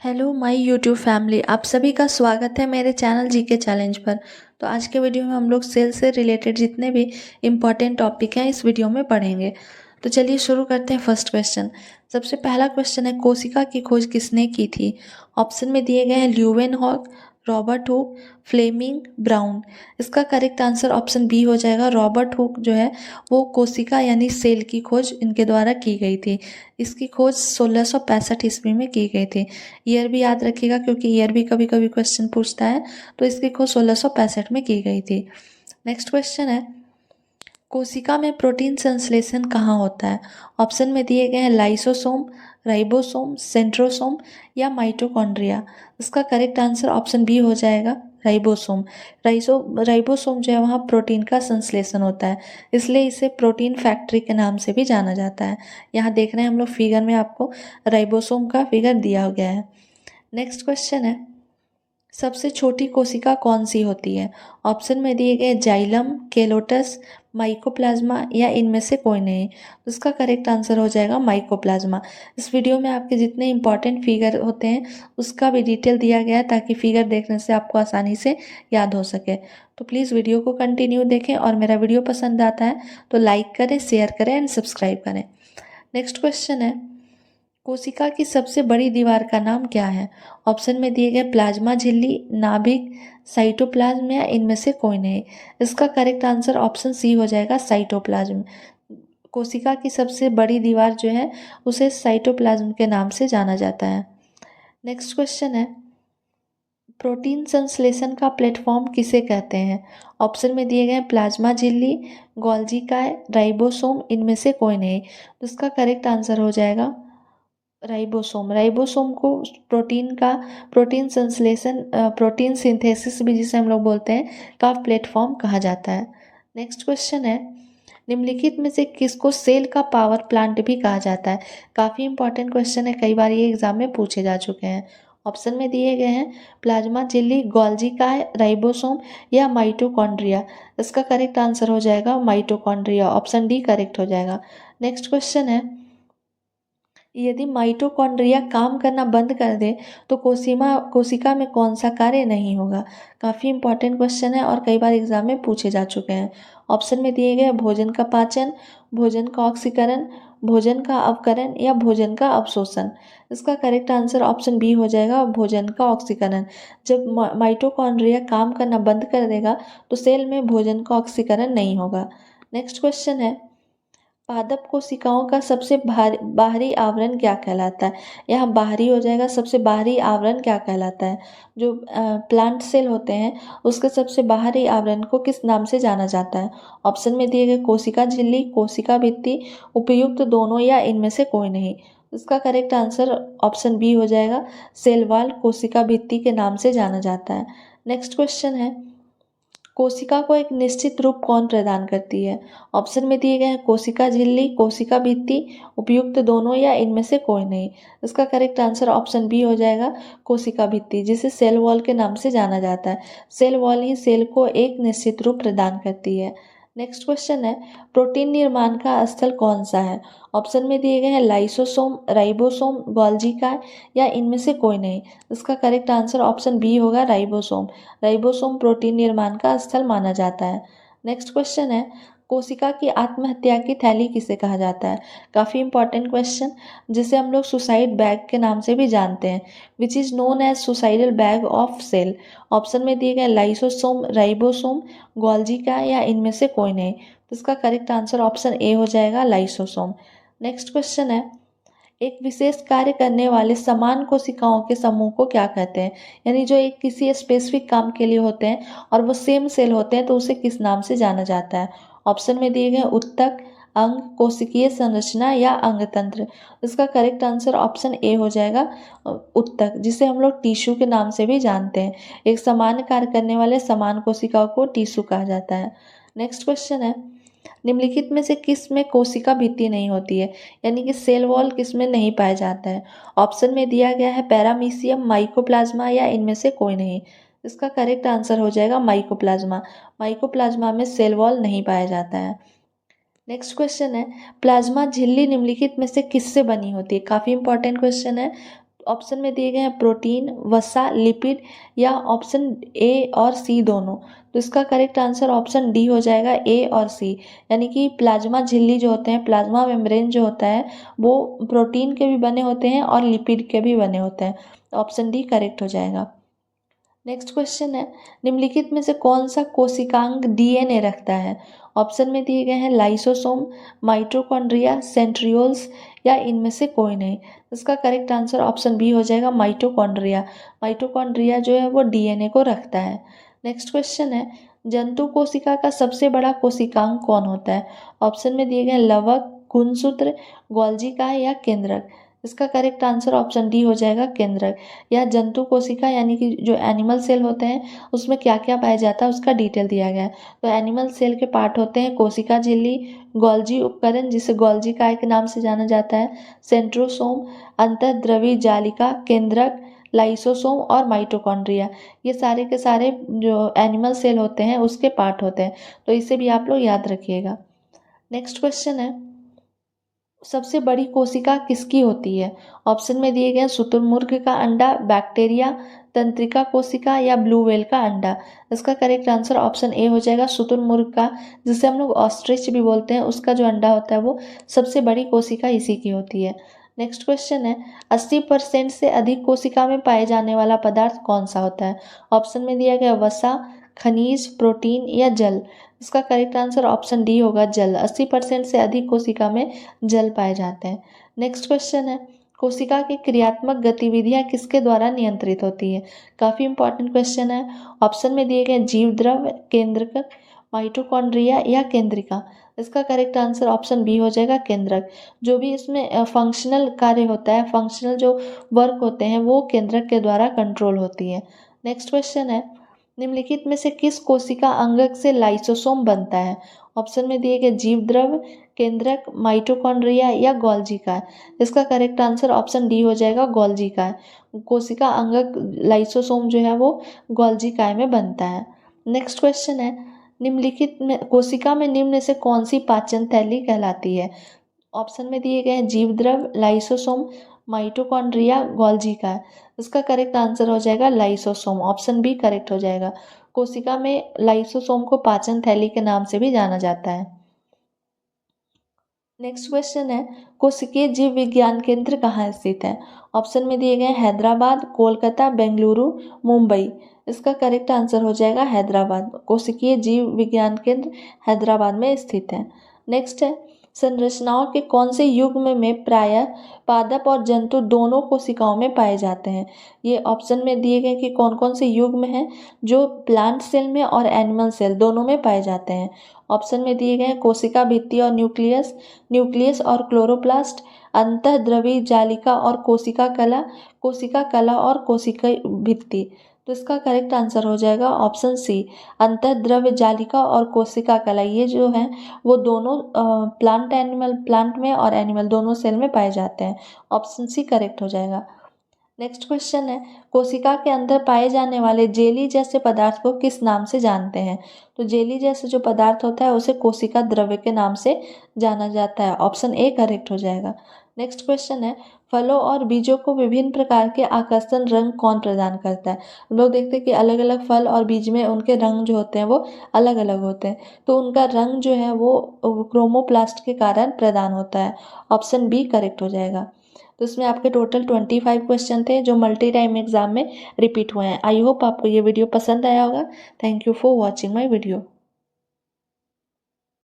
Hello my YouTube family, आप सभी का स्वागत है मेरे चैनल जीके चैलेंज पर। तो आज के वीडियो में हम लोग सेल से रिलेटेड जितने भी इम्पॉर्टेंट टॉपिक हैं इस वीडियो में पढ़ेंगे। तो चलिए शुरू करते हैं। फर्स्ट क्वेश्चन, सबसे पहला क्वेश्चन है, कोशिका की खोज किसने की थी? ऑप्शन में दिए गए हैं Leeuwenhoek, Robert Hooke, Fleming, Brown. इसका करेक्ट आंसर ऑप्शन बी हो जाएगा। रॉबर्ट हुक जो है वो कोशिका यानी सेल की खोज इनके द्वारा की गई थी। इसकी खोज 1665 ईस्वी में की गई थी। ईयर भी याद रखिएगा क्योंकि ईयर भी कभी कभी क्वेश्चन पूछता है। तो इसकी खोज 1665 में की गई थी। नेक्स्ट क्वेश्चन है, कोशिका में प्रोटीन संश्लेषण कहाँ होता है? ऑप्शन में दिए गए हैं लाइसोसोम, राइबोसोम, सेंट्रोसोम या माइटोकॉन्ड्रिया। इसका करेक्ट आंसर ऑप्शन बी हो जाएगा, राइबोसोम। राइबोसोम जो है वहाँ प्रोटीन का संश्लेषण होता है, इसलिए इसे प्रोटीन फैक्ट्री के नाम से भी जाना जाता है। यहाँ देख रहे हैं हम लोग फिगर में, आपको राइबोसोम का फिगर दिया गया है। नेक्स्ट क्वेश्चन है, सबसे छोटी कोशिका कौन सी होती है? ऑप्शन में दिए गए जाइलम, केलोटस, माइकोप्लाज्मा या इनमें से कोई नहीं। तो इसका करेक्ट आंसर हो जाएगा माइकोप्लाज्मा। इस वीडियो में आपके जितने इंपॉर्टेंट फिगर होते हैं उसका भी डिटेल दिया गया है ताकि फिगर देखने से आपको आसानी से याद हो सके। तो प्लीज़ वीडियो को कंटिन्यू देखें और मेरा वीडियो पसंद आता है तो लाइक करें, शेयर करें एंड सब्सक्राइब करें। नेक्स्ट क्वेश्चन है, कोशिका की सबसे बड़ी दीवार का नाम क्या है? ऑप्शन में दिए गए प्लाज्मा झिल्ली, नाभिक, साइटोप्लाज्म या इनमें से कोई नहीं। इसका करेक्ट आंसर ऑप्शन सी हो जाएगा, साइटोप्लाज्म। कोशिका की सबसे बड़ी दीवार जो है उसे साइटोप्लाज्म के नाम से जाना जाता है। नेक्स्ट क्वेश्चन है, प्रोटीन संश्लेषण का प्लेटफॉर्म किसे कहते हैं? ऑप्शन में दिए गए प्लाज्मा झिल्ली, गोल्जी काय, राइबोसोम, इनमें से कोई नहीं। तो इसका करेक्ट आंसर हो जाएगा राइबोसोम। राइबोसोम को प्रोटीन संश्लेषण, प्रोटीन सिंथेसिस भी जिसे हम लोग बोलते हैं, का प्लेटफॉर्म कहा जाता है। नेक्स्ट क्वेश्चन है, निम्नलिखित में से किसको सेल का पावर प्लांट भी कहा जाता है? काफ़ी इंपॉर्टेंट क्वेश्चन है, कई बार ये एग्जाम में पूछे जा चुके हैं। ऑप्शन में दिए गए हैं प्लाज्मा झिल्ली, गोल्जी काय, राइबोसोम या माइटोकॉन्ड्रिया। इसका करेक्ट आंसर हो जाएगा माइटोकॉन्ड्रिया। ऑप्शन डी करेक्ट हो जाएगा। नेक्स्ट क्वेश्चन है, यदि माइटोकॉन्ड्रिया काम करना बंद कर दे तो कोशिका में कौन सा कार्य नहीं होगा? काफ़ी इंपॉर्टेंट क्वेश्चन है और कई बार एग्जाम में पूछे जा चुके हैं। ऑप्शन में दिए गए भोजन का पाचन, भोजन का ऑक्सीकरण, भोजन का अवकरण या भोजन का अवशोषण। इसका करेक्ट आंसर ऑप्शन बी हो जाएगा, भोजन का ऑक्सीकरण। जब माइटोकॉन्ड्रिया काम करना बंद कर देगा तो सेल में भोजन का ऑक्सीकरण नहीं होगा। नेक्स्ट क्वेश्चन है, पादप कोशिकाओं का सबसे बाहरी आवरण क्या कहलाता है? यहाँ बाहरी हो जाएगा, सबसे बाहरी आवरण क्या कहलाता है? जो प्लांट सेल होते हैं उसके सबसे बाहरी आवरण को किस नाम से जाना जाता है? ऑप्शन में दिए गए कोशिका झिल्ली, कोशिका भित्ति, उपयुक्त दोनों या इनमें से कोई नहीं। इसका करेक्ट आंसर ऑप्शन बी हो जाएगा, सेल वॉल कोशिका भित्ति के नाम से जाना जाता है। नेक्स्ट क्वेश्चन है, कोशिका को एक निश्चित रूप कौन प्रदान करती है? ऑप्शन में दिए गए हैं कोशिका झिल्ली, कोशिका भित्ति, उपयुक्त दोनों या इनमें से कोई नहीं। इसका करेक्ट आंसर ऑप्शन बी हो जाएगा, कोशिका भित्ति, जिसे सेल वॉल के नाम से जाना जाता है। सेल वॉल ही सेल को एक निश्चित रूप प्रदान करती है। नेक्स्ट क्वेश्चन है, प्रोटीन निर्माण का स्थल कौन सा है? ऑप्शन में दिए गए हैं लाइसोसोम, राइबोसोम, गोल्जी काय या इनमें से कोई नहीं। इसका करेक्ट आंसर ऑप्शन बी होगा, राइबोसोम। राइबोसोम प्रोटीन निर्माण का स्थल माना जाता है। नेक्स्ट क्वेश्चन है, कोशिका की आत्महत्या की थैली किसे कहा जाता है? काफ़ी इंपॉर्टेंट क्वेश्चन, जिसे हम लोग सुसाइड बैग के नाम से भी जानते हैं, which is known as suicidal bag of cell. Option में दिए गए लाइसोसोम, राइबोसोम, गोल्जी का या इनमें से कोई नहीं। तो इसका करेक्ट आंसर ऑप्शन ए हो जाएगा, लाइसोसोम। नेक्स्ट क्वेश्चन है, एक विशेष कार्य करने वाले समान कोशिकाओं के समूह को क्या कहते हैं? यानी जो एक किसी स्पेसिफिक काम के लिए होते हैं और वो सेम सेल होते हैं तो उसे किस नाम से जाना जाता है? ऑप्शन में दिए गए उत्तक, अंग, कोशिकीय संरचना या अंगतंत्र। इसका करेक्ट आंसर ऑप्शन ए हो जाएगा, उत्तक, जिसे हम लोग टिश्यू के नाम से भी जानते हैं। एक समान कार्य करने वाले समान कोशिकाओं को टिश्यू कहा जाता है। नेक्स्ट क्वेश्चन है, निम्नलिखित में से किस में कोशिका भित्ति नहीं होती है? यानी कि सेल वॉल किस में नहीं पाया जाता है? ऑप्शन में दिया गया है पैरामीशियम, माइकोप्लाज्मा या इनमें से कोई नहीं। इसका करेक्ट आंसर हो जाएगा माइकोप्लाज्मा। माइकोप्लाज्मा में सेल वॉल नहीं पाया जाता है। नेक्स्ट क्वेश्चन है, प्लाज्मा झिल्ली निम्नलिखित में से किससे बनी होती है? काफ़ी इंपॉर्टेंट क्वेश्चन है। ऑप्शन में दिए गए हैं प्रोटीन, वसा, लिपिड या ऑप्शन ए और सी दोनों। तो इसका करेक्ट आंसर ऑप्शन डी हो जाएगा, ए और सी। यानी कि प्लाज्मा झिल्ली जो होते हैं, प्लाज्मा मेम्ब्रेन जो होता है वो प्रोटीन के भी बने होते हैं और लिपिड के भी बने होते हैं। ऑप्शन डी करेक्ट हो जाएगा। नेक्स्ट क्वेश्चन है, निम्नलिखित में से कौन सा कोशिकांग डीएनए रखता है? ऑप्शन में दिए गए हैं लाइसोसोम, माइटोकॉन्ड्रिया, सेंट्रियोल्स या इनमें से कोई नहीं। इसका करेक्ट आंसर ऑप्शन बी हो जाएगा, माइटोकॉन्ड्रिया। माइटोकॉन्ड्रिया जो है वो डीएनए को रखता है। नेक्स्ट क्वेश्चन है, जंतु कोशिका का सबसे बड़ा कोशिकांग कौन होता है? ऑप्शन में दिए गए लवक, गुणसूत्र, गोल्जी का या केंद्रक। इसका करेक्ट आंसर ऑप्शन डी हो जाएगा, केंद्रक। यह जंतु कोशिका यानी कि जो एनिमल सेल होते हैं उसमें क्या क्या पाया जाता है उसका डिटेल दिया गया है। तो एनिमल सेल के पार्ट होते हैं कोशिका झिल्ली, गोल्जी उपकरण जिसे गोल्जी काय के नाम से जाना जाता है, सेंट्रोसोम, अंतःद्रवी जालिका, केंद्रक, लाइसोसोम और माइटोकॉन्ड्रिया। ये सारे के सारे जो एनिमल सेल होते हैं उसके पार्ट होते हैं। तो इसे भी आप लोग याद रखिएगा। नेक्स्ट क्वेश्चन है, सबसे बड़ी कोशिका किसकी होती है? ऑप्शन में दिए गए शुतुरमुर्ग का अंडा, बैक्टीरिया, तंत्रिका कोशिका या ब्लू व्हेल का अंडा। इसका करेक्ट आंसर ऑप्शन ए हो जाएगा, शुतुरमुर्ग का, जिसे हम लोग ऑस्ट्रिच भी बोलते हैं, उसका जो अंडा होता है वो सबसे बड़ी कोशिका इसी की होती है। नेक्स्ट क्वेश्चन है, 80% से अधिक कोशिका में पाए जाने वाला पदार्थ कौन सा होता है? ऑप्शन में दिया गया वसा, खनिज, प्रोटीन या जल। इसका करेक्ट आंसर ऑप्शन डी होगा, जल। 80% से अधिक कोशिका में जल पाए जाते हैं। नेक्स्ट क्वेश्चन है, कोशिका की क्रियात्मक गतिविधियां किसके द्वारा नियंत्रित होती है? काफ़ी इंपॉर्टेंट क्वेश्चन है। ऑप्शन में दिए गए जीव द्रव, केंद्रक, माइटोकॉन्ड्रिया या केंद्रिका। इसका करेक्ट आंसर ऑप्शन बी हो जाएगा, केंद्रक। जो भी इसमें फंक्शनल कार्य होता है, फंक्शनल जो वर्क होते हैं वो केंद्रक के द्वारा कंट्रोल होती है। नेक्स्ट क्वेश्चन है, निम्नलिखित में से किस कोशिका अंगक से लाइसोसोम बनता है? ऑप्शन में दिए गए जीव द्रव, केंद्रक, माइटोकॉन्ड्रिया या गोल्जी का। इसका करेक्ट आंसर ऑप्शन डी हो जाएगा, गोल्जी का। कोशिका अंगक लाइसोसोम जो है वो गोल्जी काय में बनता है। नेक्स्ट क्वेश्चन है, निम्नलिखित में कोशिका में निम्न से कौन सी पाचन थैली कहलाती है? ऑप्शन में दिए गए हैं जीव द्रव, लाइसोसोम, माइटोकॉन्ड्रिया, गोल्जी का। इसका करेक्ट आंसर हो जाएगा लाइसोसोम। ऑप्शन बी करेक्ट हो जाएगा। कोशिका में लाइसोसोम को पाचन थैली के नाम से भी जाना जाता है। नेक्स्ट क्वेश्चन है, कोशिकीय जीव विज्ञान केंद्र कहाँ स्थित है? ऑप्शन में दिए गए हैदराबाद, कोलकाता, बेंगलुरु, मुंबई। इसका करेक्ट आंसर हो जाएगा हैदराबाद। कोशिकीय जीव विज्ञान केंद्र हैदराबाद में स्थित है। नेक्स्ट है, संरचनाओं के कौन से युग्म में प्रायः पादप और जंतु दोनों कोशिकाओं में पाए जाते हैं? ये ऑप्शन में दिए गए कि कौन कौन से युग्म हैं जो प्लांट सेल में और एनिमल सेल दोनों में पाए जाते हैं। ऑप्शन में दिए गए हैं कोशिका भित्ति और न्यूक्लियस, न्यूक्लियस और क्लोरोप्लास्ट, अंतःद्रवी जालिका और कोशिका कला, कोशिका कला और कोशिका भित्ति। तो इसका करेक्ट आंसर हो जाएगा ऑप्शन सी, अंतःद्रव्य जालिका और कोशिका कला। ये जो है वो दोनों प्लांट में और एनिमल दोनों सेल में पाए जाते हैं। ऑप्शन सी करेक्ट हो जाएगा। नेक्स्ट क्वेश्चन है, कोशिका के अंदर पाए जाने वाले जेली जैसे पदार्थ को किस नाम से जानते हैं? तो जेली जैसे जो पदार्थ होता है उसे कोशिका द्रव्य के नाम से जाना जाता है। ऑप्शन ए करेक्ट हो जाएगा। नेक्स्ट क्वेश्चन है, फलों और बीजों को विभिन्न प्रकार के आकर्षण रंग कौन प्रदान करता है? हम लोग देखते हैं कि अलग अलग फल और बीज में उनके रंग जो होते हैं वो अलग अलग होते हैं। तो उनका रंग जो है वो क्रोमोप्लास्ट के कारण प्रदान होता है। ऑप्शन बी करेक्ट हो जाएगा। तो इसमें आपके टोटल 25 क्वेश्चन थे जो मल्टी टाइम एग्जाम में रिपीट हुए हैं। आई होप आपको ये वीडियो पसंद आया होगा। Thank you for watching my video.